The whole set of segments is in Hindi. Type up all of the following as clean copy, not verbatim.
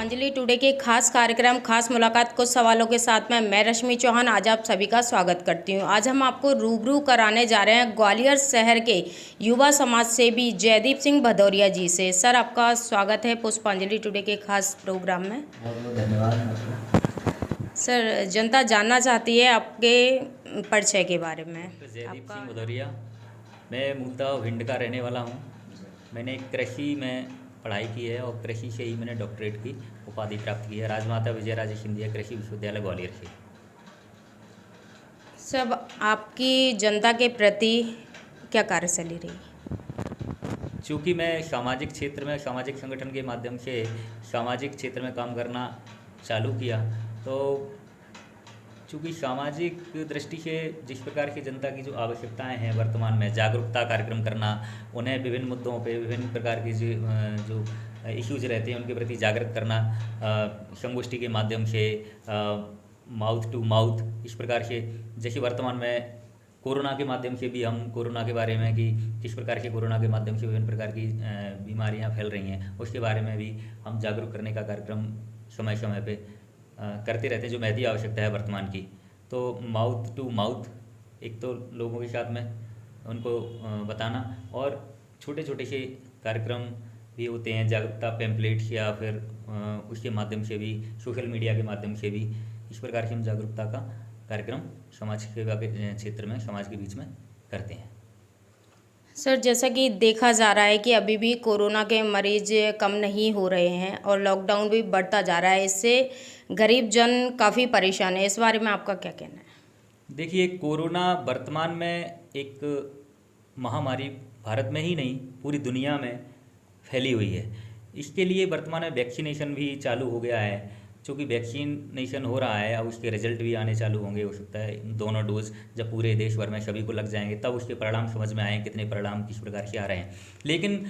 पुष्पांजलि टुडे के खास कार्यक्रम खास मुलाकात कुछ सवालों के साथ में मैं रश्मि चौहान आज आप सभी का स्वागत करती हूं। आज हम आपको रूबरू कराने जा रहे हैं ग्वालियर शहर के युवा समाज सेवी जयदीप सिंह भदौरिया जी से। सर, आपका स्वागत है पुष्पांजलि टुडे के खास प्रोग्राम में। बहुत बहुत धन्यवाद। सर, जनता जानना चाहती है आपके परिचय के बारे में। जयदीप सिंह भदौरिया, मैं मूलतः भिंड का रहने वाला हूँ। मैंने कृषि में पढ़ाई की है और कृषि से ही मैंने डॉक्टरेट की उपाधि प्राप्त की है राजमाता विजयराजे सिंधिया कृषि विश्वविद्यालय ग्वालियर से। सब आपकी जनता के प्रति क्या कार्यशैली रही? चूँकि मैं सामाजिक क्षेत्र में सामाजिक संगठन के माध्यम से सामाजिक क्षेत्र में काम करना चालू किया, तो चूँकि सामाजिक दृष्टि से जिस प्रकार की जनता की जो आवश्यकताएं हैं वर्तमान में, जागरूकता कार्यक्रम करना, उन्हें विभिन्न मुद्दों पे विभिन्न प्रकार की जो इश्यूज रहते हैं उनके प्रति जागृत करना, संगोष्ठी के माध्यम से, माउथ टू माउथ, इस प्रकार से जैसे वर्तमान में कोरोना के माध्यम से भी हम कोरोना के बारे में कि किस प्रकार के कोरोना के माध्यम से विभिन्न प्रकार की बीमारियां फैल रही हैं, उसके बारे में भी हम जागरूक करने का कार्यक्रम समय समय पे करते रहते हैं, जो महती आवश्यकता है वर्तमान की। तो माउथ टू माउथ, एक तो लोगों के साथ में उनको बताना, और छोटे छोटे से कार्यक्रम भी होते हैं, जागरूकता पैम्पलेट्स या फिर उसके माध्यम से भी, सोशल मीडिया के माध्यम से भी, इस प्रकार से हम जागरूकता का कार्यक्रम समाज सेवा के क्षेत्र में समाज के बीच में करते हैं। सर, जैसा कि देखा जा रहा है कि अभी भी कोरोना के मरीज कम नहीं हो रहे हैं और लॉकडाउन भी बढ़ता जा रहा है, इससे गरीब जन काफ़ी परेशान है। इस बारे में आपका क्या कहना है? देखिए, कोरोना वर्तमान में एक महामारी भारत में ही नहीं पूरी दुनिया में फैली हुई है। इसके लिए वर्तमान में वैक्सीनेशन भी चालू हो गया है। चूँकि वैक्सीनेशन हो रहा है, अब उसके रिजल्ट भी आने चालू होंगे, हो सकता है दोनों डोज जब पूरे देश भर में सभी को लग जाएंगे तब उसके परिणाम समझ में आए, कितने परिणाम किस प्रकार से आ रहे हैं। लेकिन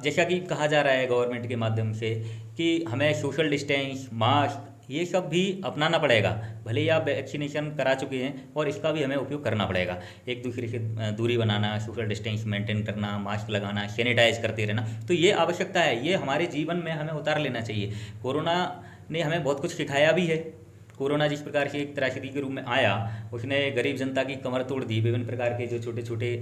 जैसा कि कहा जा रहा है गवर्नमेंट के माध्यम से कि हमें सोशल डिस्टेंस, मास्क, ये सब भी अपनाना पड़ेगा। भले ही आप वैक्सीनेशन करा चुके हैं और इसका भी हमें उपयोग करना पड़ेगा। एक दूसरे से दूरी बनाना, सोशल डिस्टेंस मेंटेन करना, मास्क लगाना, सैनिटाइज करते रहना, तो ये आवश्यकता है, ये हमारे जीवन में हमें उतार लेना चाहिए। कोरोना ने हमें बहुत कुछ सिखाया भी है। कोरोना जिस प्रकार से एक त्रासदी के रूप में आया, उसने गरीब जनता की कमर तोड़ दी। विभिन्न प्रकार के जो छोटे छोटे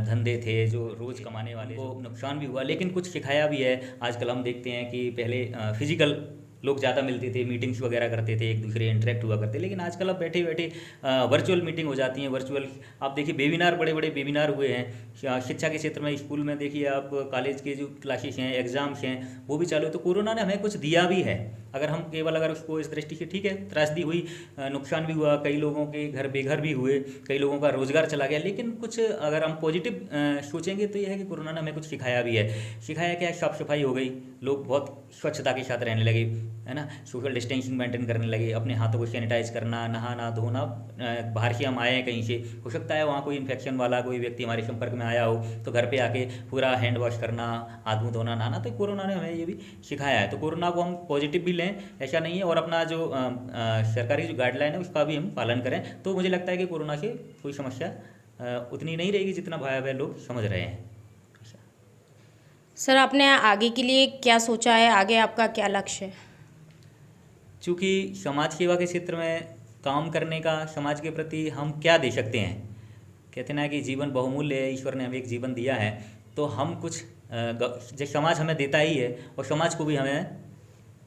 धंधे थे, जो रोज़ कमाने वाले, को नुकसान भी हुआ, लेकिन कुछ सिखाया भी है। आजकल हम देखते हैं कि पहले फिजिकल लोग ज़्यादा मिलते थे, मीटिंग्स वगैरह करते थे, एक दूसरे इंटरेक्ट हुआ करते, लेकिन आजकल अब बैठे बैठे वर्चुअल मीटिंग हो जाती हैं। वर्चुअल आप देखिए वेबिनार, बड़े बड़े वेबिनार हुए हैं शिक्षा के क्षेत्र में। स्कूल में देखिए आप, कॉलेज के जो क्लासेस हैं, एग्ज़ाम्स हैं, वो भी चालू है। तो कोरोना ने हमें कुछ दिया भी है, अगर हम केवल अगर उसको इस दृष्टि से, ठीक है त्रासदी हुई, नुकसान भी हुआ, कई लोगों के घर बेघर भी हुए, कई लोगों का रोजगार चला गया, लेकिन कुछ अगर हम पॉजिटिव सोचेंगे तो यह है कि कोरोना ने हमें कुछ सिखाया भी है। सिखाया क्या? साफ सफाई हो गई, लोग बहुत स्वच्छता के साथ रहने लगे, है ना, सोशल डिस्टेंसिंग मेंटेन करने लगे, अपने हाथों को सैनिटाइज करना, नहाना धोना। बाहर से हम आए हैं कहीं से, हो सकता है वहाँ कोई इन्फेक्शन वाला कोई व्यक्ति हमारे संपर्क में आया हो, तो घर पे आके पूरा हैंड वॉश करना, हाथ मुँह धोना, नहाना। तो कोरोना ने हमें ये भी सिखाया है। तो कोरोना को हम पॉजिटिव भी लें, ऐसा नहीं है, और अपना जो सरकारी जो गाइडलाइन है उसका भी हम पालन करें। तो मुझे लगता है कि कोरोना से कोई समस्या उतनी नहीं रहेगी जितना भयावह लोग समझ रहे हैं। सर, आपने आगे के लिए क्या सोचा है? आगे आपका क्या लक्ष्य है? चूँकि समाज सेवा के क्षेत्र में काम करने का, समाज के प्रति हम क्या दे सकते हैं, कहते ना कि जीवन बहुमूल्य है, ईश्वर ने हमें एक जीवन दिया है, तो हम कुछ जो समाज हमें देता ही है और समाज को भी हमें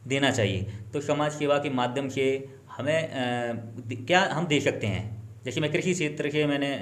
देना चाहिए। तो समाज सेवा के माध्यम से हमें क्या हम दे सकते हैं। जैसे मैं कृषि क्षेत्र से मैंने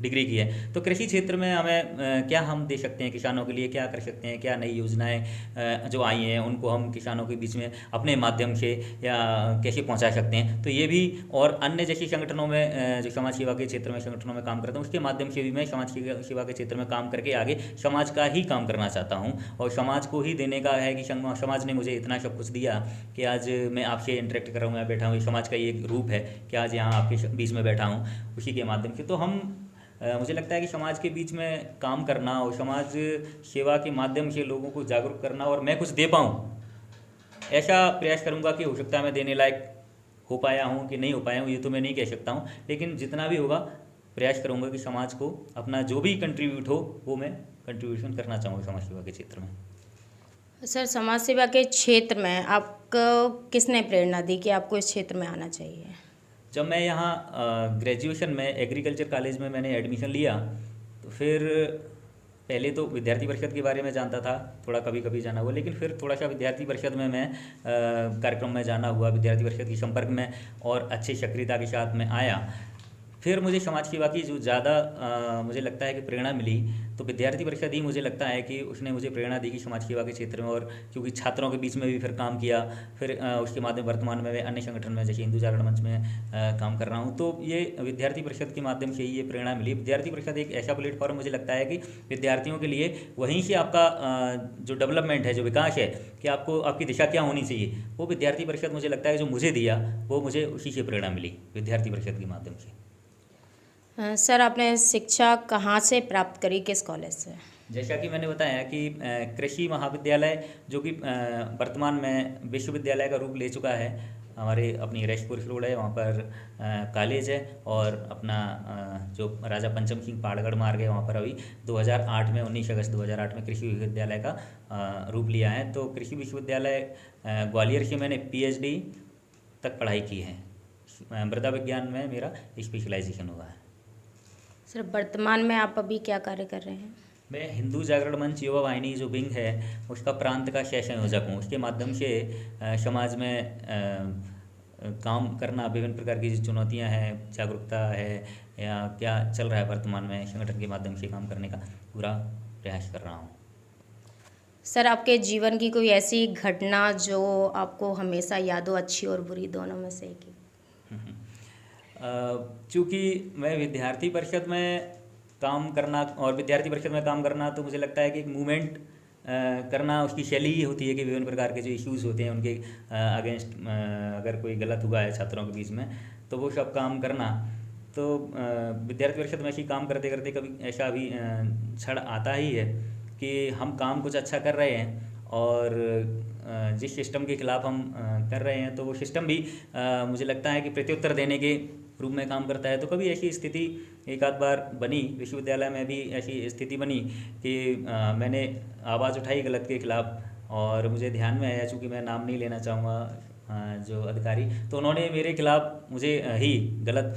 डिग्री की है, तो कृषि क्षेत्र में हमें क्या हम दे सकते हैं, किसानों के लिए क्या कर सकते हैं, क्या नई योजनाएं जो आई हैं उनको हम किसानों के बीच में अपने माध्यम से या कैसे पहुंचा सकते हैं। तो ये भी, और अन्य जैसे संगठनों में जो समाज सेवा के क्षेत्र में संगठनों में काम करता हूँ, उसके माध्यम से भी मैं समाज सेवा के क्षेत्र में काम करके आगे समाज का ही काम करना चाहता हूँ, और समाज को ही देने का है कि समाज ने मुझे इतना सब कुछ दिया कि आज मैं आपसे इंटरेक्ट कर रहा हूँ, बैठा हूँ। समाज का ये एक रूप है कि आज यहाँ आपके बीच में बैठा हूँ, उसी के माध्यम से। तो हम मुझे लगता है कि समाज के बीच में काम करना और समाज सेवा के माध्यम से लोगों को जागरूक करना, और मैं कुछ दे पाऊँ, ऐसा प्रयास करूँगा। कि हो सकता है मैं देने लायक हो पाया हूँ कि नहीं हो पाया हूँ, ये तो मैं नहीं कह सकता हूँ, लेकिन जितना भी होगा प्रयास करूँगा कि समाज को अपना जो भी कंट्रीब्यूट हो वो मैं कंट्रीब्यूशन करना चाहूँगा समाज सेवा के क्षेत्र में। सर, समाज सेवा के क्षेत्र में आपको किसने प्रेरणा दी कि आपको इस क्षेत्र में आना चाहिए? जब मैं यहाँ ग्रेजुएशन में एग्रीकल्चर कॉलेज में मैंने एडमिशन लिया, तो फिर पहले तो विद्यार्थी परिषद के बारे में जानता था, थोड़ा कभी कभी जाना हुआ, लेकिन फिर थोड़ा सा विद्यार्थी परिषद में मैं कार्यक्रम में जाना हुआ, विद्यार्थी परिषद के संपर्क में और अच्छी सक्रियता के साथ में आया। फिर मुझे समाज सेवा की जो ज़्यादा मुझे लगता है कि प्रेरणा मिली, तो विद्यार्थी परिषद ही मुझे लगता है कि उसने मुझे प्रेरणा दी कि समाज सेवा के क्षेत्र में, और क्योंकि छात्रों के बीच में भी फिर काम किया, फिर उसके माध्यम वर्तमान में मैं अन्य संगठन में जैसे हिंदू जागरण मंच में काम कर रहा हूँ। तो ये विद्यार्थी परिषद के माध्यम से ही ये प्रेरणा मिली। विद्यार्थी परिषद एक ऐसा प्लेटफॉर्म मुझे लगता है कि विद्यार्थियों के लिए वहीं से आपका जो डेवलपमेंट है, जो विकास है, कि आपको आपकी दिशा क्या होनी चाहिए, वो विद्यार्थी परिषद मुझे लगता है जो मुझे दिया, वो मुझे उसी से प्रेरणा मिली, विद्यार्थी परिषद के माध्यम से। सर, आपने शिक्षा कहाँ से प्राप्त करी, किस कॉलेज से? जैसा कि मैंने बताया कि कृषि महाविद्यालय, जो कि वर्तमान में विश्वविद्यालय का रूप ले चुका है, हमारे अपनी रेशपुर रोड है, वहाँ पर कॉलेज है, और अपना जो राजा पंचम सिंह पहाड़गढ़ मार्ग है, वहाँ पर अभी 2008 में 19 अगस्त 2008 में कृषि विश्वविद्यालय का रूप लिया है। तो कृषि विश्वविद्यालय ग्वालियर से मैंने PhD तक पढ़ाई की है। मृदा विज्ञान में मेरा स्पेशलाइजेशन हुआ है। सर, वर्तमान में आप अभी क्या कार्य कर रहे हैं? मैं हिंदू जागरण मंच युवा वाहिनी जो विंग है, उसका प्रांत का सह संयोजक हूँ। उसके माध्यम से समाज में काम करना, विभिन्न प्रकार की जो चुनौतियाँ हैं, जागरूकता है, या क्या चल रहा है वर्तमान में, संगठन के माध्यम से काम करने का पूरा प्रयास कर रहा हूँ। सर, आपके जीवन की कोई ऐसी घटना जो आपको हमेशा याद हो, अच्छी और बुरी दोनों में से एक? चूँकि मैं विद्यार्थी परिषद में काम करना, और विद्यार्थी परिषद में काम करना तो मुझे लगता है कि एक मूवमेंट करना उसकी शैली ही होती है कि विभिन्न प्रकार के जो इश्यूज़ होते हैं उनके अगेंस्ट अगर कोई गलत हुआ है छात्रों के बीच में, तो वो सब काम करना। तो विद्यार्थी परिषद में ऐसे काम करते करते कभी ऐसा भी क्षण आता ही है कि हम काम कुछ अच्छा कर रहे हैं, और जिस सिस्टम के खिलाफ हम कर रहे हैं, तो वो सिस्टम भी मुझे लगता है कि प्रत्युत्तर देने के रूप में काम करता है। तो कभी ऐसी स्थिति एक आध बार बनी, विश्वविद्यालय में भी ऐसी स्थिति बनी कि मैंने आवाज़ उठाई गलत के खिलाफ, और मुझे ध्यान में आया, चूँकि मैं नाम नहीं लेना चाहूँगा जो अधिकारी, तो उन्होंने मेरे खिलाफ मुझे ही गलत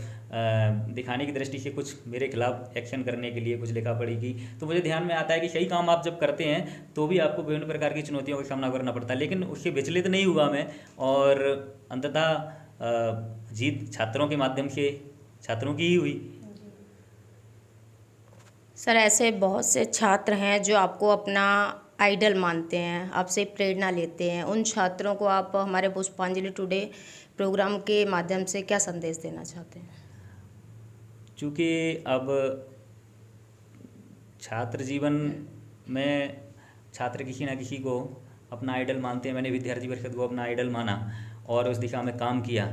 दिखाने की दृष्टि से कुछ मेरे खिलाफ एक्शन करने के लिए कुछ लिखा पड़ी की। तो मुझे ध्यान में आता है कि सही काम आप जब करते हैं तो भी आपको विभिन्न प्रकार की चुनौतियों का सामना करना पड़ता है, लेकिन उससे विचलित नहीं हुआ मैं, और अंततः जीत छात्रों के माध्यम से, छात्रों की ही हुई। सर, ऐसे बहुत से छात्र हैं जो आपको अपना आइडल मानते हैं, आपसे प्रेरणा लेते हैं। उन छात्रों को आप हमारे पुष्पांजलि टुडे प्रोग्राम के माध्यम से क्या संदेश देना चाहते हैं? चूँकि अब छात्र जीवन में छात्र किसी ना किसी को अपना आइडल मानते हैं। मैंने विद्यार्थी परिषद को अपना आइडल माना और उस दिशा में काम किया।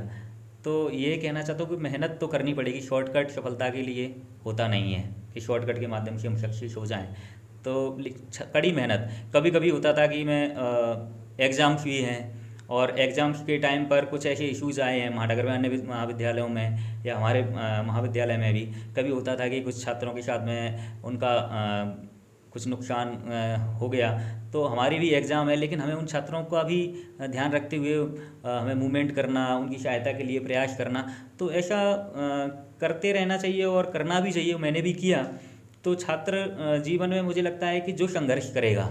तो ये कहना चाहता हूँ कि मेहनत तो करनी पड़ेगी, शॉर्टकट सफलता के लिए होता नहीं है कि शॉर्टकट के माध्यम से हम सक्सेस हो जाएं। तो कड़ी मेहनत, कभी कभी होता था कि मैं एग्ज़ाम्स भी हैं, और एग्ज़ाम्स के टाइम पर कुछ ऐसे इश्यूज़ आए हैं महानगर में, अन्य महाविद्यालयों में या हमारे महाविद्यालय में भी कभी होता था कि कुछ छात्रों के साथ में उनका कुछ नुकसान हो गया। तो हमारी भी एग्ज़ाम है, लेकिन हमें उन छात्रों का भी ध्यान रखते हुए हमें मूवमेंट करना, उनकी सहायता के लिए प्रयास करना, तो ऐसा करते रहना चाहिए और करना भी चाहिए। मैंने भी किया। तो छात्र जीवन में मुझे लगता है कि जो संघर्ष करेगा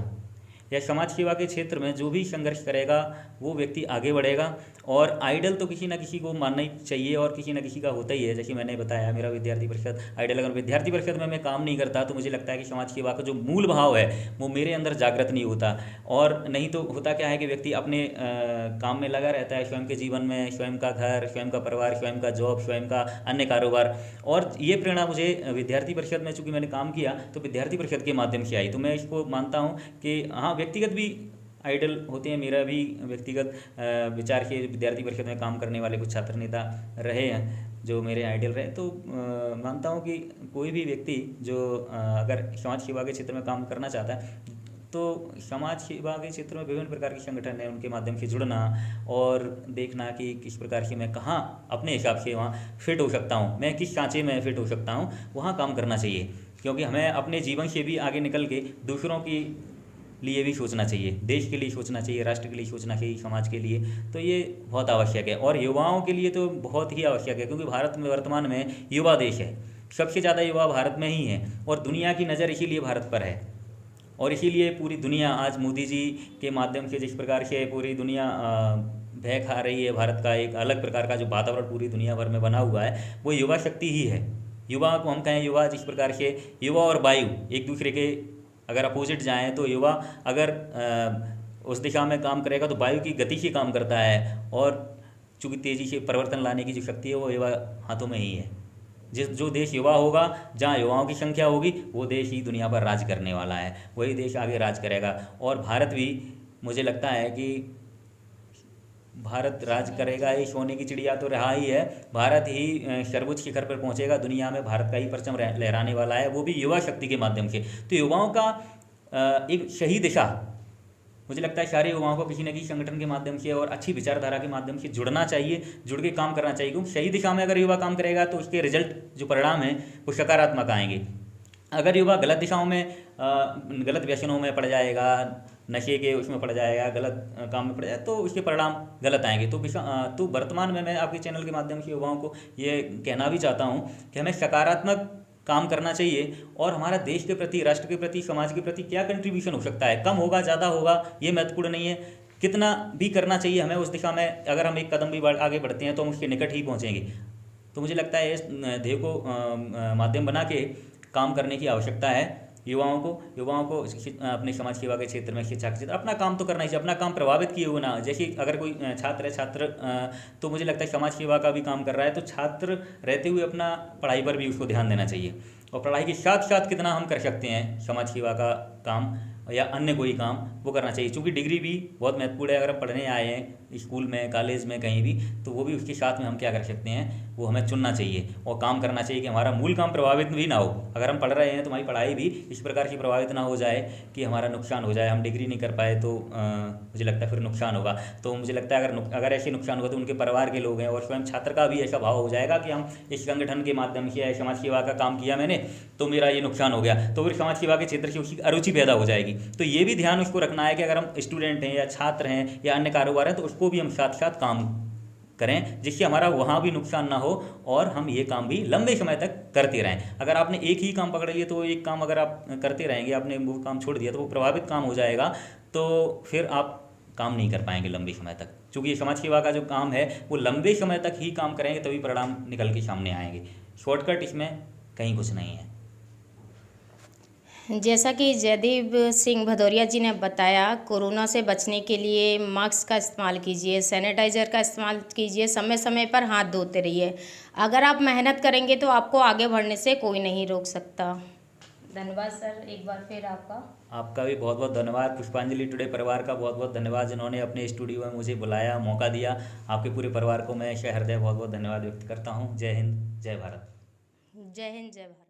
या समाज सेवा के क्षेत्र में जो भी संघर्ष करेगा वो व्यक्ति आगे बढ़ेगा। और आइडल तो किसी ना किसी को मानना ही चाहिए, और किसी ना किसी का होता ही है। जैसे मैंने बताया, मेरा विद्यार्थी परिषद आइडल, अगर विद्यार्थी परिषद में मैं काम नहीं करता तो मुझे लगता है कि समाज सेवा का जो मूल भाव है वो मेरे अंदर जागृत नहीं होता। और नहीं तो होता क्या है कि व्यक्ति अपने काम में लगा रहता है, स्वयं के जीवन में, स्वयं का घर, स्वयं का परिवार, स्वयं का जॉब, स्वयं का अन्य कारोबार। और ये प्रेरणा मुझे विद्यार्थी परिषद में, चूँकि मैंने काम किया तो विद्यार्थी परिषद के माध्यम से आई। तो मैं इसको मानता हूँ कि हाँ, व्यक्तिगत भी आइडल होते हैं। मेरा भी व्यक्तिगत विचार के विद्यार्थी परिषद में काम करने वाले कुछ छात्र नेता रहे हैं जो मेरे आइडल रहे। तो मानता हूँ कि कोई भी व्यक्ति जो अगर समाज सेवा के क्षेत्र में काम करना चाहता है तो समाज सेवा के क्षेत्र में विभिन्न प्रकार के संगठन हैं, उनके माध्यम से जुड़ना और देखना कि किस प्रकार से मैं कहाँ अपने हिसाब से वहाँ फिट हो सकता हूँ, मैं किस सांचे में फिट हो सकता हूँ, वहाँ काम करना चाहिए। क्योंकि हमें अपने जीवन से भी आगे निकल के दूसरों की लिए भी सोचना चाहिए, देश के लिए सोचना चाहिए, राष्ट्र के लिए सोचना चाहिए, समाज के लिए। तो ये बहुत आवश्यक है और युवाओं के लिए तो बहुत ही आवश्यक है, क्योंकि भारत में वर्तमान में युवा देश है। सबसे ज़्यादा युवा भारत में ही है और दुनिया की नज़र इसीलिए भारत पर है। और इसीलिए पूरी दुनिया आज मोदी जी के माध्यम से जिस प्रकार से पूरी दुनिया भय खा रही है, भारत का एक अलग प्रकार का जो वातावरण पूरी दुनिया भर में बना हुआ है, वो युवा शक्ति ही है। युवा को हम कहें, युवा जिस प्रकार से युवा और वायु एक दूसरे के अगर अपोजिट जाएं, तो युवा अगर उस दिशा में काम करेगा तो वायु की गति से काम करता है, और चूँकि तेज़ी से परिवर्तन लाने की जो शक्ति है वो युवा हाथों में ही है। जो देश युवा होगा, जहाँ युवाओं की संख्या होगी, वो देश ही दुनिया पर राज करने वाला है, वही देश आगे राज करेगा। और भारत भी, मुझे लगता है कि भारत राज करेगा, ये सोने की चिड़िया तो रहा ही है, भारत ही सर्वोच्च शिखर पर पहुंचेगा, दुनिया में भारत का ही परचम लहराने वाला है, वो भी युवा शक्ति के माध्यम से। तो युवाओं का एक सही दिशा, मुझे लगता है सारे युवाओं को किसी न किसी संगठन के माध्यम से और अच्छी विचारधारा के माध्यम से जुड़ना चाहिए, जुड़ के काम करना चाहिए, क्योंकि सही दिशा में अगर युवा काम करेगा तो उसके रिजल्ट, जो परिणाम हैं, वो सकारात्मक आएंगे। अगर युवा गलत दिशाओं में, गलत व्यसनों में पड़ जाएगा, नशे के उसमें पड़ जाएगा, गलत काम में पड़ जाएगा, तो उसके परिणाम गलत आएंगे। तो वर्तमान में मैं आपके चैनल के माध्यम से युवाओं को ये कहना भी चाहता हूँ कि हमें सकारात्मक काम करना चाहिए, और हमारा देश के प्रति, राष्ट्र के प्रति, समाज के प्रति क्या कंट्रीब्यूशन हो सकता है, कम होगा ज़्यादा होगा ये महत्वपूर्ण नहीं है, कितना भी करना चाहिए हमें उस दिशा में। अगर हम एक कदम भी आगे बढ़ते हैं तो हम उसके निकट ही पहुँचेंगे। तो मुझे लगता है इस ध्येय को माध्यम बना के काम करने की आवश्यकता है। युवाओं को अपने समाज सेवा के क्षेत्र में, शिक्षा के क्षेत्र, अपना काम तो करना ही चाहिए, अपना काम प्रभावित किए हुए ना। जैसे अगर कोई छात्र तो मुझे लगता है समाज सेवा का भी काम कर रहा है, तो छात्र रहते हुए अपना पढ़ाई पर भी उसको ध्यान देना चाहिए, और पढ़ाई के साथ साथ कितना हम कर सकते हैं समाज सेवा का काम या अन्य कोई काम, वो करना चाहिए। क्योंकि डिग्री भी बहुत महत्वपूर्ण है। अगर हम पढ़ने आए हैं स्कूल में, कॉलेज में, कहीं भी, तो वो भी उसके साथ में हम क्या कर सकते हैं, वो हमें चुनना चाहिए और काम करना चाहिए कि हमारा मूल काम प्रभावित भी ना हो। अगर हम पढ़ रहे हैं तो हमारी पढ़ाई भी इस प्रकार की प्रभावित ना हो जाए कि हमारा नुकसान हो जाए, हम डिग्री नहीं कर पाए, तो मुझे लगता है फिर नुकसान होगा। तो मुझे लगता है अगर ऐसे नुकसान होगा तो उनके परिवार के लोग हैं और स्वयं छात्र का भी ऐसा भाव हो जाएगा कि हम इस संगठन के माध्यम से समाज सेवा का काम किया मैंने, तो मेरा ये नुकसान हो गया, तो फिर समाज सेवा के क्षेत्र से उसकी अरुचि पैदा हो जाएगी। तो ये भी ध्यान उसको रखना है कि अगर हम स्टूडेंट हैं या छात्र हैं या अन्य कारोबार हैं, तो उसको भी हम साथ साथ काम करें, जिससे हमारा वहाँ भी नुकसान ना हो और हम ये काम भी लंबे समय तक करते रहें। अगर आपने एक ही काम पकड़ लिया, तो एक काम अगर आप करते रहेंगे, आपने वो काम छोड़ दिया, तो वो प्रभावित काम हो जाएगा, तो फिर आप काम नहीं कर पाएंगे लंबे समय तक। क्योंकि ये समाज सेवा का जो काम है वो लंबे समय तक ही काम करेंगे, तभी परिणाम निकल के सामने आएंगे। शॉर्टकट इसमें कहीं कुछ नहीं है। जैसा कि जयदीप सिंह भदौरिया जी ने बताया, कोरोना से बचने के लिए मास्क का इस्तेमाल कीजिए, सैनिटाइज़र का इस्तेमाल कीजिए, समय समय पर हाथ धोते रहिए। अगर आप मेहनत करेंगे तो आपको आगे बढ़ने से कोई नहीं रोक सकता। धन्यवाद सर, एक बार फिर आपका भी बहुत बहुत धन्यवाद। पुष्पांजलि टुडे परिवार का बहुत बहुत धन्यवाद, जिन्होंने अपने स्टूडियो में मुझे बुलाया, मौका दिया। आपके पूरे परिवार को मैं हृदय बहुत बहुत धन्यवाद व्यक्त करता हूँ। जय हिंद, जय भारत। जय हिंद, जय भारत।